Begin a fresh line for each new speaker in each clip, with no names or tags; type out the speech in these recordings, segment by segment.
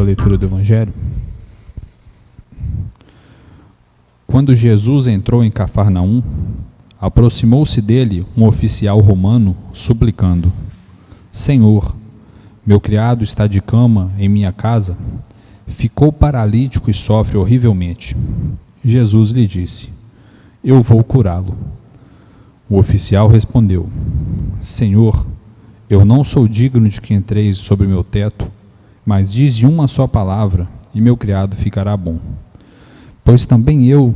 a leitura do Evangelho. Quando Jesus entrou em Cafarnaum, aproximou-se dele um oficial romano, suplicando: Senhor, meu criado está de cama em minha casa, ficou paralítico e sofre horrivelmente. Jesus lhe disse: Eu vou curá-lo. O oficial respondeu: Senhor, eu não sou digno de que entreis sob meu teto, mas dize uma só palavra e meu criado ficará bom. Pois também eu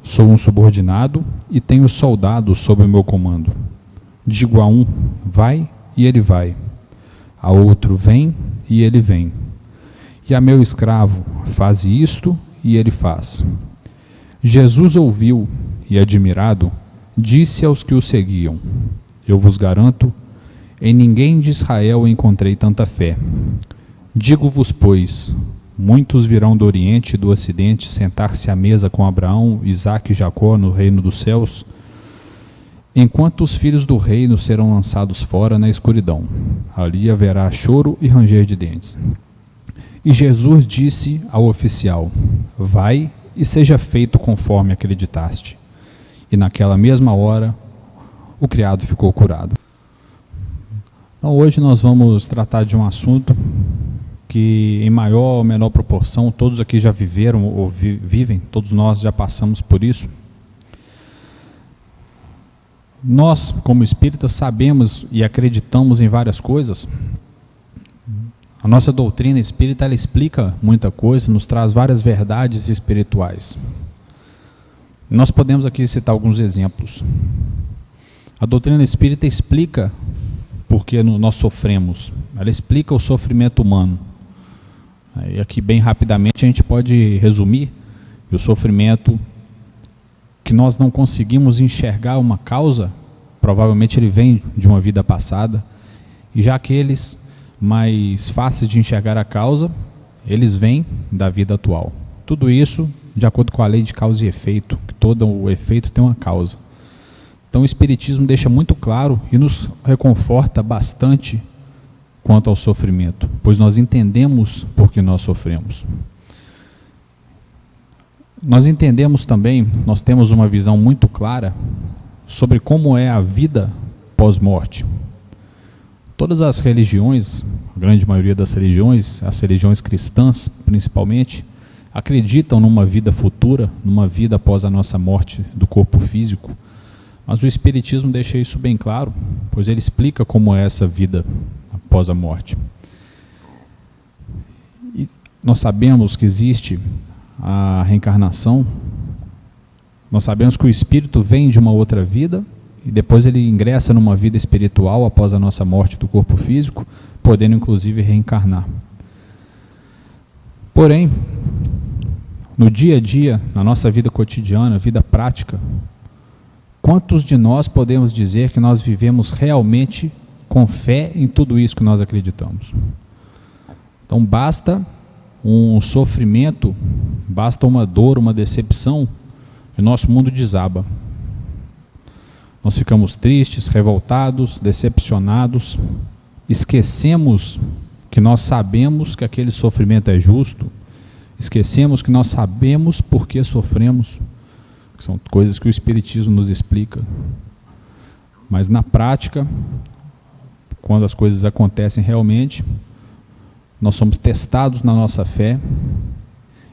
sou um subordinado e tenho soldados sob o meu comando. Digo a um: vai, e ele vai. A outro: vem, e ele vem. E a meu escravo: faze isto, e ele faz. Jesus ouviu e, admirado, disse aos que o seguiam: Eu vos garanto, em ninguém de Israel encontrei tanta fé. Digo-vos, pois, muitos virão do Oriente e do Ocidente sentar-se à mesa com Abraão, Isaque e Jacó no reino dos céus, enquanto os filhos do reino serão lançados fora na escuridão. Ali haverá choro e ranger de dentes. E Jesus disse ao oficial: Vai e seja feito conforme acreditaste. E naquela mesma hora, o criado ficou curado. Então hoje nós vamos tratar de um assunto que em maior ou menor proporção todos aqui já viveram ou vivem, todos nós já passamos por isso. Nós, como espíritas, sabemos e acreditamos em várias coisas. A nossa doutrina espírita, ela explica muita coisa, nos traz várias verdades espirituais. Nós podemos aqui citar alguns exemplos. A doutrina espírita explica por que nós sofremos. Ela explica o sofrimento humano. E aqui, bem rapidamente, a gente pode resumir que o sofrimento que nós não conseguimos enxergar uma causa, provavelmente ele vem de uma vida passada, e já aqueles mais fáceis de enxergar a causa, eles vêm da vida atual. Tudo isso de acordo com a lei de causa e efeito, que todo o efeito tem uma causa. Então o Espiritismo deixa muito claro e nos reconforta bastante quanto ao sofrimento, pois nós entendemos por que nós sofremos. Nós entendemos também, nós temos uma visão muito clara sobre como é a vida pós-morte. Todas as religiões, a grande maioria das religiões, as religiões cristãs principalmente, acreditam numa vida futura, numa vida após a nossa morte do corpo físico, mas o Espiritismo deixa isso bem claro, pois ele explica como é essa vida após a morte. E nós sabemos que existe a reencarnação, nós sabemos que o espírito vem de uma outra vida e depois ele ingressa numa vida espiritual após a nossa morte do corpo físico, podendo inclusive reencarnar. Porém, no dia a dia, na nossa vida cotidiana, vida prática, quantos de nós podemos dizer que nós vivemos realmente com fé em tudo isso que nós acreditamos? Então basta um sofrimento, basta uma dor, uma decepção, e o nosso mundo desaba. Nós ficamos tristes, revoltados, decepcionados, esquecemos que nós sabemos que aquele sofrimento é justo, esquecemos que nós sabemos por que sofremos, que são coisas que o Espiritismo nos explica. Mas na prática, quando as coisas acontecem realmente, nós somos testados na nossa fé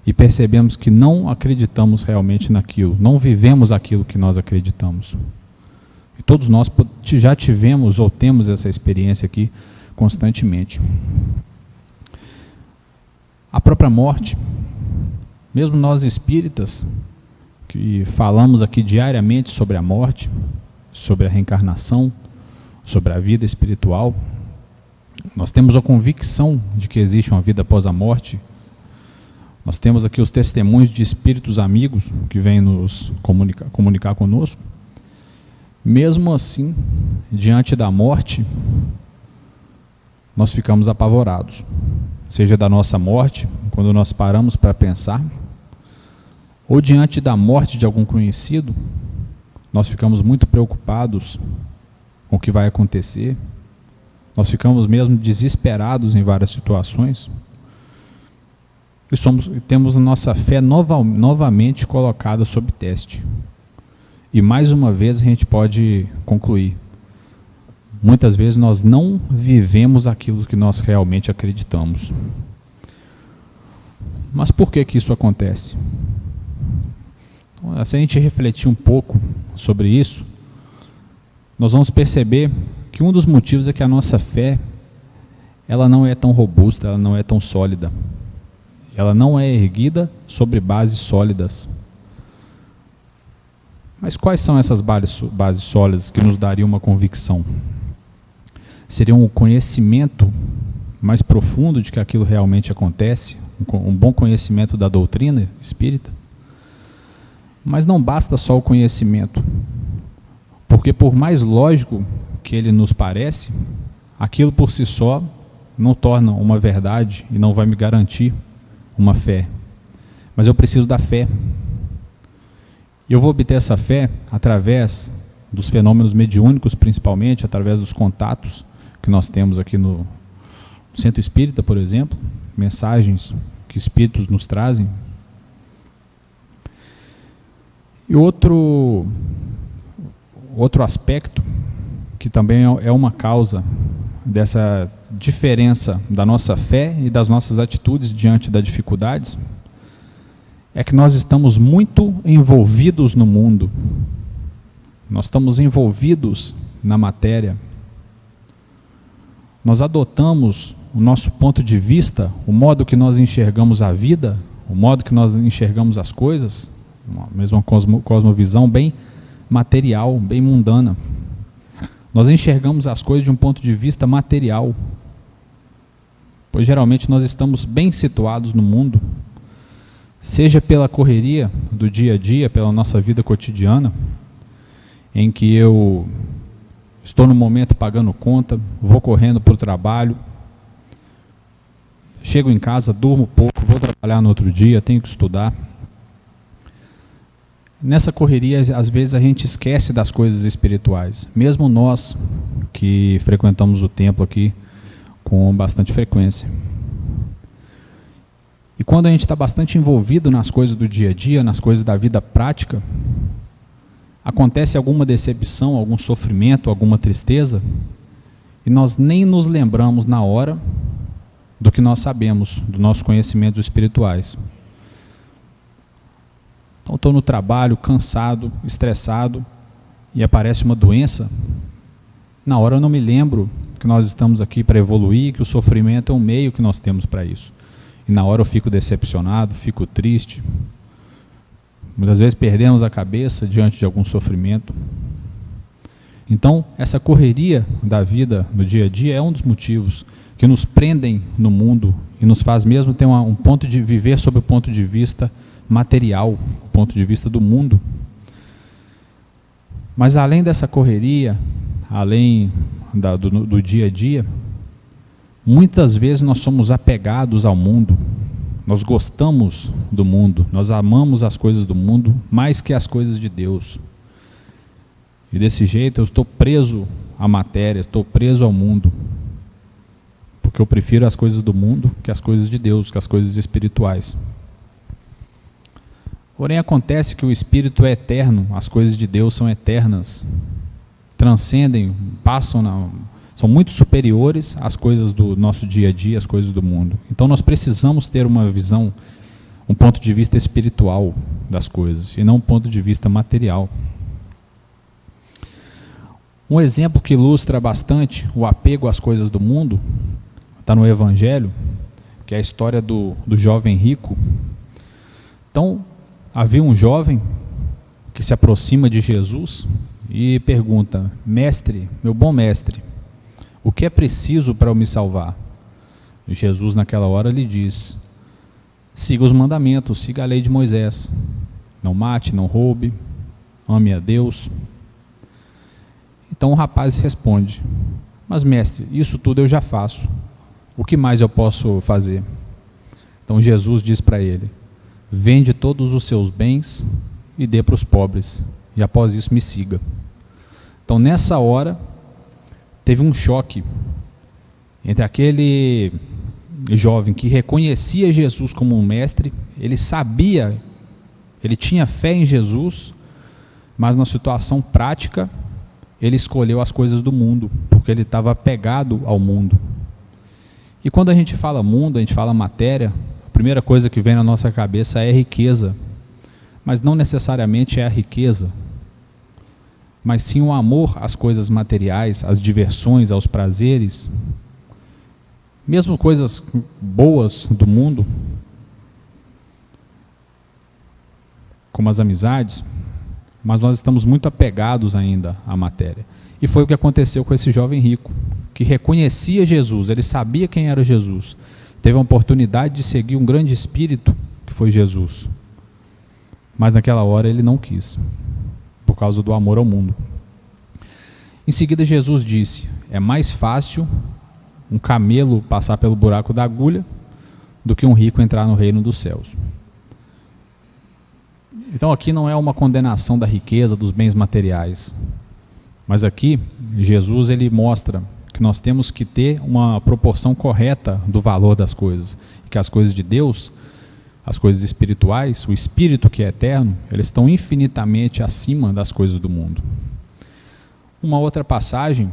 e percebemos que não acreditamos realmente naquilo, não vivemos aquilo que nós acreditamos. E todos nós já tivemos ou temos essa experiência aqui constantemente. A própria morte, mesmo nós espíritas, que falamos aqui diariamente sobre a morte, sobre a reencarnação, sobre a vida espiritual, nós temos a convicção de que existe uma vida após a morte. Nós temos aqui os testemunhos de espíritos amigos que vêm nos comunicar conosco. Mesmo assim, diante da morte, nós ficamos apavorados. Seja da nossa morte, quando nós paramos para pensar, ou diante da morte de algum conhecido, nós ficamos muito preocupados com o que vai acontecer. Nós ficamos mesmo desesperados em várias situações. temos a nossa fé novamente colocada sob teste. E mais uma vez a gente pode concluir: muitas vezes nós não vivemos aquilo que nós realmente acreditamos. Mas por que isso acontece? Se a gente refletir um pouco sobre isso, nós vamos perceber que um dos motivos é que a nossa fé, ela não é tão robusta, ela não é tão sólida. Ela não é erguida sobre bases sólidas. Mas quais são essas bases sólidas que nos dariam uma convicção? Seriam o conhecimento mais profundo de que aquilo realmente acontece, um bom conhecimento da doutrina espírita? Mas não basta só o conhecimento, porque por mais lógico que ele nos parece, aquilo por si só não torna uma verdade e não vai me garantir uma fé. Mas eu preciso da fé. E eu vou obter essa fé através dos fenômenos mediúnicos, principalmente, através dos contatos que nós temos aqui no Centro Espírita, por exemplo, mensagens que espíritos nos trazem. E outro aspecto, que também é uma causa dessa diferença da nossa fé e das nossas atitudes diante das dificuldades, é que nós estamos muito envolvidos no mundo. Nós estamos envolvidos na matéria. Nós adotamos o nosso ponto de vista, o modo que nós enxergamos a vida, o modo que nós enxergamos as coisas, mesmo uma cosmovisão bem material, bem mundana. Nós enxergamos as coisas de um ponto de vista material, pois geralmente nós estamos bem situados no mundo, seja pela correria do dia a dia, pela nossa vida cotidiana, em que eu estou no momento pagando conta, vou correndo para o trabalho, chego em casa, durmo pouco, vou trabalhar no outro dia, tenho que estudar. Nessa correria, às vezes a gente esquece das coisas espirituais, mesmo nós que frequentamos o templo aqui com bastante frequência. E quando a gente está bastante envolvido nas coisas do dia a dia, nas coisas da vida prática, acontece alguma decepção, algum sofrimento, alguma tristeza, e nós nem nos lembramos na hora do que nós sabemos, do nosso conhecimento espirituais. Então, estou no trabalho, cansado, estressado, e aparece uma doença. Na hora eu não me lembro que nós estamos aqui para evoluir, que o sofrimento é um meio que nós temos para isso. E na hora eu fico decepcionado, fico triste. Muitas vezes perdemos a cabeça diante de algum sofrimento. Então, essa correria da vida no dia a dia é um dos motivos que nos prendem no mundo e nos faz mesmo ter um ponto de viver sob o ponto de vista material, o ponto de vista do mundo. Mas além dessa correria, além do dia a dia, muitas vezes nós somos apegados ao mundo, nós gostamos do mundo, nós amamos as coisas do mundo mais que as coisas de Deus. E desse jeito eu estou preso à matéria, estou preso ao mundo, porque eu prefiro as coisas do mundo que as coisas de Deus, que as coisas espirituais. Porém, acontece que o Espírito é eterno, as coisas de Deus são eternas, transcendem, são muito superiores às coisas do nosso dia a dia, às coisas do mundo. Então nós precisamos ter uma visão, um ponto de vista espiritual das coisas, e não um ponto de vista material. Um exemplo que ilustra bastante o apego às coisas do mundo, está no Evangelho, que é a história do jovem rico. Então, havia um jovem que se aproxima de Jesus e pergunta: mestre, meu bom mestre, o que é preciso para eu me salvar? E Jesus naquela hora lhe diz: siga os mandamentos, siga a lei de Moisés, não mate, não roube, ame a Deus. Então o rapaz responde: mas mestre, isso tudo eu já faço, o que mais eu posso fazer? Então Jesus diz para ele: vende todos os seus bens e dê para os pobres, e após isso me siga. Então nessa hora teve um choque entre jovem que reconhecia Jesus como um mestre, ele sabia, ele tinha fé em Jesus, mas na situação prática, ele escolheu as coisas do mundo, porque ele estava apegado ao mundo. E quando a gente fala mundo, a gente fala matéria, a primeira coisa que vem na nossa cabeça é riqueza, mas não necessariamente é a riqueza, mas sim o amor às coisas materiais, às diversões, aos prazeres, mesmo coisas boas do mundo, como as amizades, mas nós estamos muito apegados ainda à matéria. E foi o que aconteceu com esse jovem rico, que reconhecia Jesus, ele sabia quem era Jesus, teve a oportunidade de seguir um grande espírito, que foi Jesus, mas naquela hora ele não quis, por causa do amor ao mundo. Em seguida Jesus disse, é mais fácil um camelo passar pelo buraco da agulha do que um rico entrar no reino dos céus. Então aqui não é uma condenação da riqueza, dos bens materiais, mas aqui Jesus ele mostra que nós temos que ter uma proporção correta do valor das coisas, que as coisas de Deus, as coisas espirituais, o Espírito que é eterno, eles estão infinitamente acima das coisas do mundo. Uma outra passagem,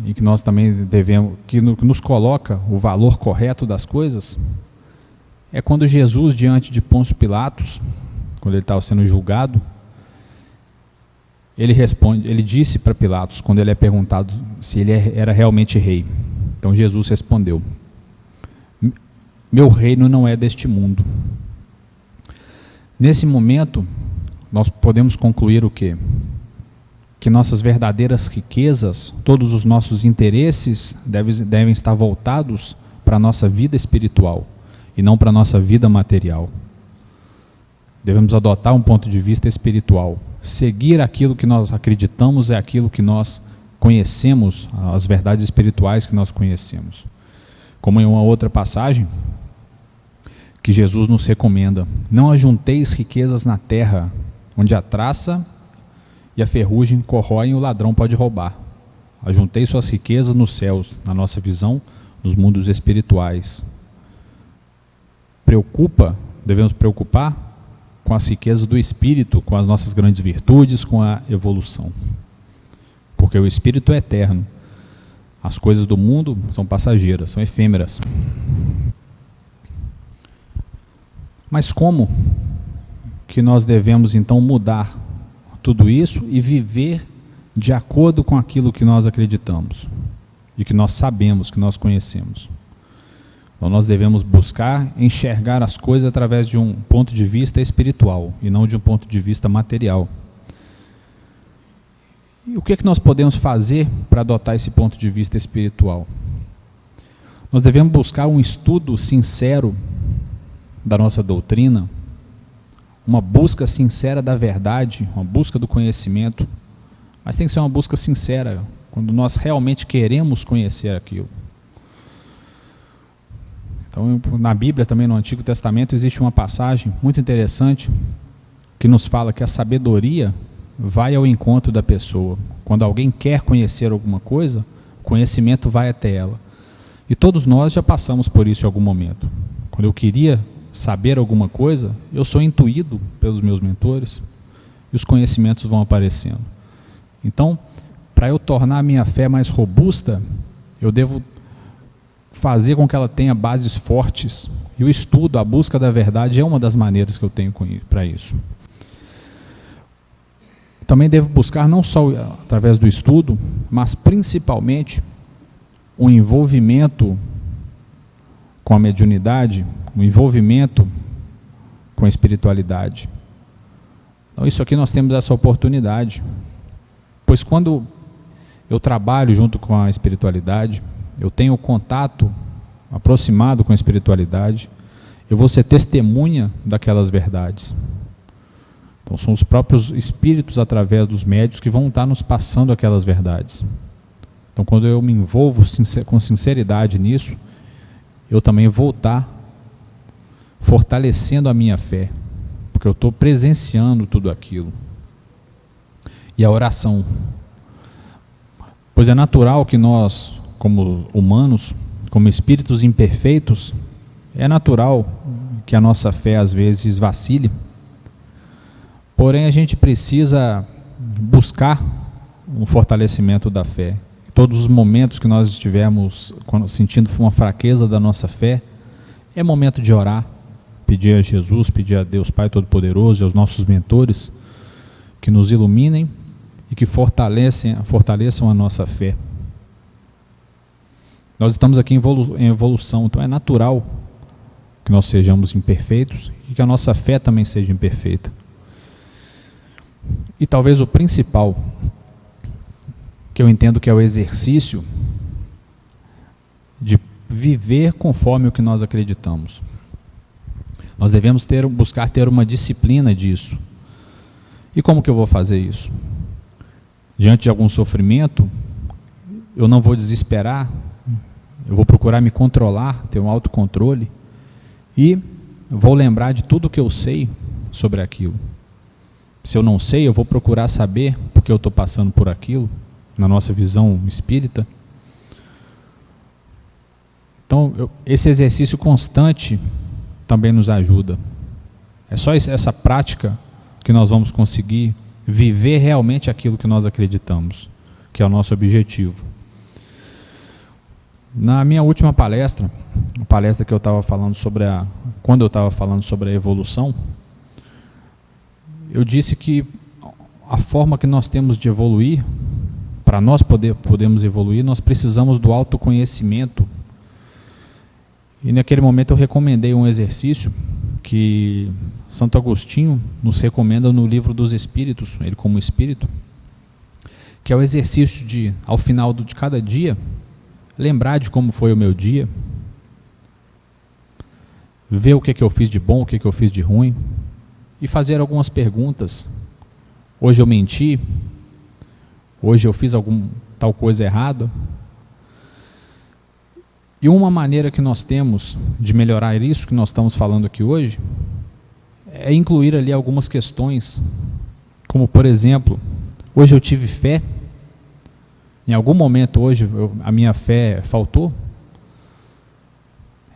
em que nós também devemos, que nos coloca o valor correto das coisas, é quando Jesus, diante de Pôncio Pilatos, quando ele estava sendo julgado, ele disse para Pilatos, quando ele é perguntado se ele era realmente rei. Então Jesus respondeu, meu reino não é deste mundo. Nesse momento, nós podemos concluir o quê? Que nossas verdadeiras riquezas, todos os nossos interesses devem estar voltados para a nossa vida espiritual e não para a nossa vida material. Devemos adotar um ponto de vista espiritual. Seguir aquilo que nós acreditamos é aquilo que nós conhecemos, as verdades espirituais que nós conhecemos. Como em uma outra passagem, que Jesus nos recomenda, não ajunteis riquezas na terra, onde a traça e a ferrugem corroem e o ladrão pode roubar. Ajuntei suas riquezas nos céus, na nossa visão, nos mundos espirituais. Devemos preocupar com as riquezas do Espírito, com as nossas grandes virtudes, com a evolução. Porque o Espírito é eterno. As coisas do mundo são passageiras, são efêmeras. Mas como que nós devemos então mudar tudo isso e viver de acordo com aquilo que nós acreditamos e que nós sabemos, que nós conhecemos? Então nós devemos buscar enxergar as coisas através de um ponto de vista espiritual e não de um ponto de vista material. E o que é que nós podemos fazer para adotar esse ponto de vista espiritual? Nós devemos buscar um estudo sincero da nossa doutrina, uma busca sincera da verdade, uma busca do conhecimento, mas tem que ser uma busca sincera, quando nós realmente queremos conhecer aquilo. Então, na Bíblia, também no Antigo Testamento, existe uma passagem muito interessante que nos fala que a sabedoria vai ao encontro da pessoa. Quando alguém quer conhecer alguma coisa, o conhecimento vai até ela. E todos nós já passamos por isso em algum momento. Quando eu queria saber alguma coisa, eu sou intuído pelos meus mentores e os conhecimentos vão aparecendo. Então, para eu tornar a minha fé mais robusta, eu devo fazer com que ela tenha bases fortes, e o estudo, a busca da verdade é uma das maneiras que eu tenho para isso. Também devo buscar não só através do estudo, mas principalmente o envolvimento com a mediunidade, o envolvimento com a espiritualidade. Então isso aqui nós temos essa oportunidade, pois quando eu trabalho junto com a espiritualidade, eu tenho contato aproximado com a espiritualidade, eu vou ser testemunha daquelas verdades. Então são os próprios espíritos através dos médiuns que vão estar nos passando aquelas verdades. Então quando eu me envolvo com sinceridade nisso, eu também vou estar fortalecendo a minha fé, porque eu estou presenciando tudo aquilo. E a oração. Pois é natural que nós, como humanos, como espíritos imperfeitos, é natural que a nossa fé às vezes vacile, porém a gente precisa buscar um fortalecimento da fé. Todos os momentos que nós estivermos sentindo uma fraqueza da nossa fé, é momento de orar, pedir a Jesus, pedir a Deus Pai Todo-Poderoso e aos nossos mentores que nos iluminem e que fortaleçam a nossa fé. Nós estamos aqui em evolução, então é natural que nós sejamos imperfeitos e que a nossa fé também seja imperfeita. E talvez o principal, que eu entendo que é o exercício de viver conforme o que nós acreditamos. Nós devemos buscar ter uma disciplina disso. E como que eu vou fazer isso? Diante de algum sofrimento, eu não vou desesperar, eu vou procurar me controlar, ter um autocontrole, e vou lembrar de tudo que eu sei sobre aquilo. Se eu não sei, eu vou procurar saber porque eu estou passando por aquilo, na nossa visão espírita. Então, esse exercício constante também nos ajuda. É só essa prática que nós vamos conseguir viver realmente aquilo que nós acreditamos, que é o nosso objetivo. Na minha última palestra, a palestra que eu estava falando quando eu estava falando sobre a evolução, eu disse que a forma que nós temos de evoluir, para nós podermos evoluir, nós precisamos do autoconhecimento. E naquele momento eu recomendei um exercício que Santo Agostinho nos recomenda no Livro dos Espíritos, ele como espírito, que é o exercício de, ao final de cada dia, lembrar de como foi o meu dia, ver o que eu fiz de bom, o que eu fiz de ruim, e fazer algumas perguntas. Hoje eu menti? Hoje eu fiz tal coisa errada? E uma maneira que nós temos de melhorar isso que nós estamos falando aqui hoje, é incluir ali algumas questões, como por exemplo, hoje eu tive fé? Em algum momento hoje a minha fé faltou?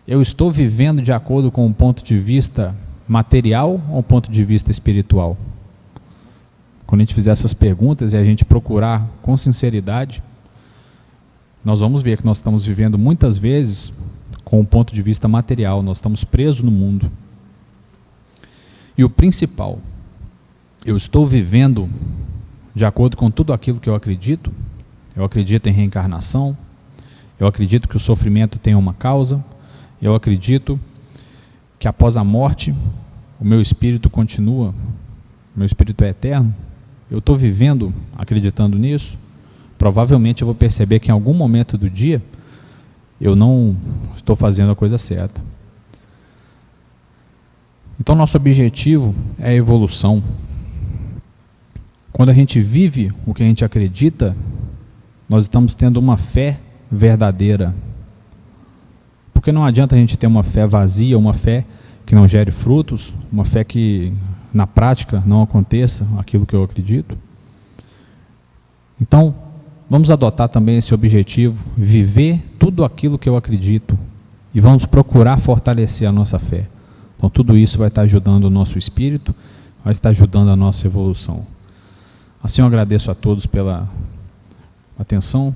Eu estou vivendo de acordo com um ponto de vista material ou um ponto de vista espiritual? Quando a gente fizer essas perguntas e a gente procurar com sinceridade, nós vamos ver que nós estamos vivendo muitas vezes com um ponto de vista material, nós estamos presos no mundo. E o principal, eu estou vivendo de acordo com tudo aquilo que eu acredito? Eu acredito em reencarnação, eu acredito que o sofrimento tem uma causa, eu acredito que após a morte o meu espírito continua, o meu espírito é eterno. Eu estou vivendo acreditando nisso? Provavelmente eu vou perceber que em algum momento do dia eu não estou fazendo a coisa certa. Então nosso objetivo é a evolução. Quando a gente vive o que a gente acredita, nós estamos tendo uma fé verdadeira. Porque não adianta a gente ter uma fé vazia, uma fé que não gere frutos, uma fé que na prática não aconteça aquilo que eu acredito. Então, vamos adotar também esse objetivo, viver tudo aquilo que eu acredito e vamos procurar fortalecer a nossa fé. Então tudo isso vai estar ajudando o nosso espírito, vai estar ajudando a nossa evolução. Assim eu agradeço a todos pela atenção.